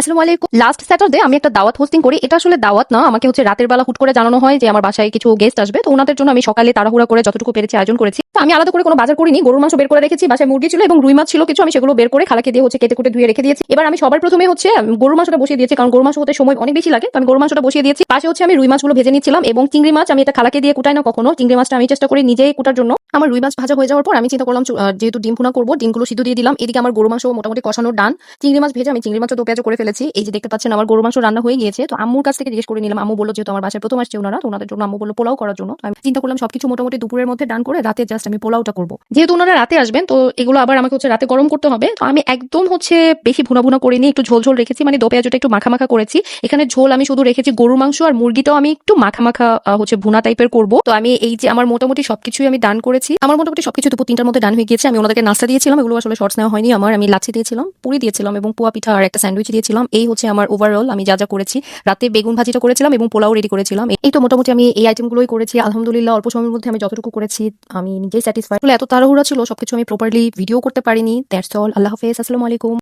আসসালামু আলাইকুম। Last Saturday আমি একটা দাওয়াত হোস্টিং করি। এটা আসলে দাওয়াত না, আমাকে হচ্ছে রাতের বেলা হুট করে জানানো হয় যে আমার বাসায় কিছু গেস্ট আসবে। তো ওনাদের জন্য আমি সকালে তাড়াহুড়া করে যতটুকু পেরেছি আয়োজন করেছি। তো আমি আলাদা করে কোনো বাজার করিনি, গরুর মাংস বের করে রেখেছি, বাসায় মুরগি ছিল এবং রুই মাছ ছিল কিছু, আমি সেগুলো বের করে খালাকে দিয়ে হচ্ছে কেটে কুটে ধুয়ে রেখে দিয়েছি। এবার আমি সবার প্রথমে হচ্ছে গরুর মাংসটা বসিয়ে দিয়েছি, কারণ গরুর মাংস হতে সময় অনেক বেশি লাগে। তো আমি গরুর মাংসটা বসিয়ে দিয়েছি, পাশে হচ্ছে আমি রুই মাছগুলো ভেজে নিচ্ছিলাম এবং চিংড়ি মাছ আমি এটা খালাকে দিয়ে কুটাই না কখনো, চিংড়ি মাছটা আমি চেষ্টা করি নিজেই কুটার জন্য। আমার রুই মাছ ভাজা হয়ে যাওয়ার পর আমি চিন্তা করলাম যেহেতু ডিম ভুনা করবো, ডিমগুলো সিদ্ধ দিয়ে দিলাম। এদিকে আমার গরু মাংস মোটামুটি কষানোর ডান, চিংড়ি মাছ ভেজে আমি চিংড়ি মাছ দো পেঁয়াজ করে ফেলেছি। এই যে দেখতে পাচ্ছেন আমার গরু মাংস রান্না হয়ে গিয়েছে। তো আম্মুর কাছ থেকে জিজ্ঞেস করে নিলাম, আম্মু বললো যেহেতু আমার বাসায় প্রথম আসছে ওনারা, তো ওনাদের জন্য আম্মু বললো পোলাও করার জন্য। তো আমি চিন্তা করলাম সবকিছু মোটামুটি দুপুরের মধ্যে ডান করে রাতে জাস্ট আমি পোলাওটা করবো, যেহেতু ওনারা রাতে আসবেন। তো এগুলো আবার আমাকে হচ্ছে রাতে গরম করতে হবে। তো আমি একদম হচ্ছে বেশি ভুনা ভুনা করিনি, একটু ঝোল ঝোল রেখেছি, মানে দো পেঁয়াজটা একটু মাখা মাখা করেছি। এখানে ঝোল আমি শুধু রেখেছি গরুর মাংস, আর মুরগিটাও আমি একটু মাখা মাখা হচ্ছে ভুনা টাইপের করবো। তো আমি এই যে আমার মোটামুটি সবকিছুই আমি ডান করেছি, আমার মোটামুটি সবকিছু দুপুর 3টার মধ্যে ডান হয়ে গিয়েছে। আমি ওনাদেরকে নাস্তা দিয়েছিলাম, এগুলো আসলে শর্টস নেওয়া হয়নি আমার। আমি লাচ্ছি দিয়েছিলাম, পুরি দিয়েছিলাম এবং পোয়া পিঠা আর একটা স্যান্ডউইচ দিয়েছিলাম। এই হচ্ছে আমার ওভারঅল আমি যা যা করেছি। রাতে বেগুন ভাজিটা করেছিলাম এবং পোলাও রেডি করেছিলাম। এই তো মোটামুটি আমি এই আইটেমগুলোই করেছি। আলহামদুলিল্লাহ অল্প সময়ের মধ্যে আমি যতটুকু করেছি আমি নিজেই স্যাটিসফাইড। এত তাড়াহুড়া ছিল, সবকিছু আমি প্রপারলি ভিডিও করতে পারিনি। That's all. আল্লাহ হাফেজ। আসসালামু আলাইকুম।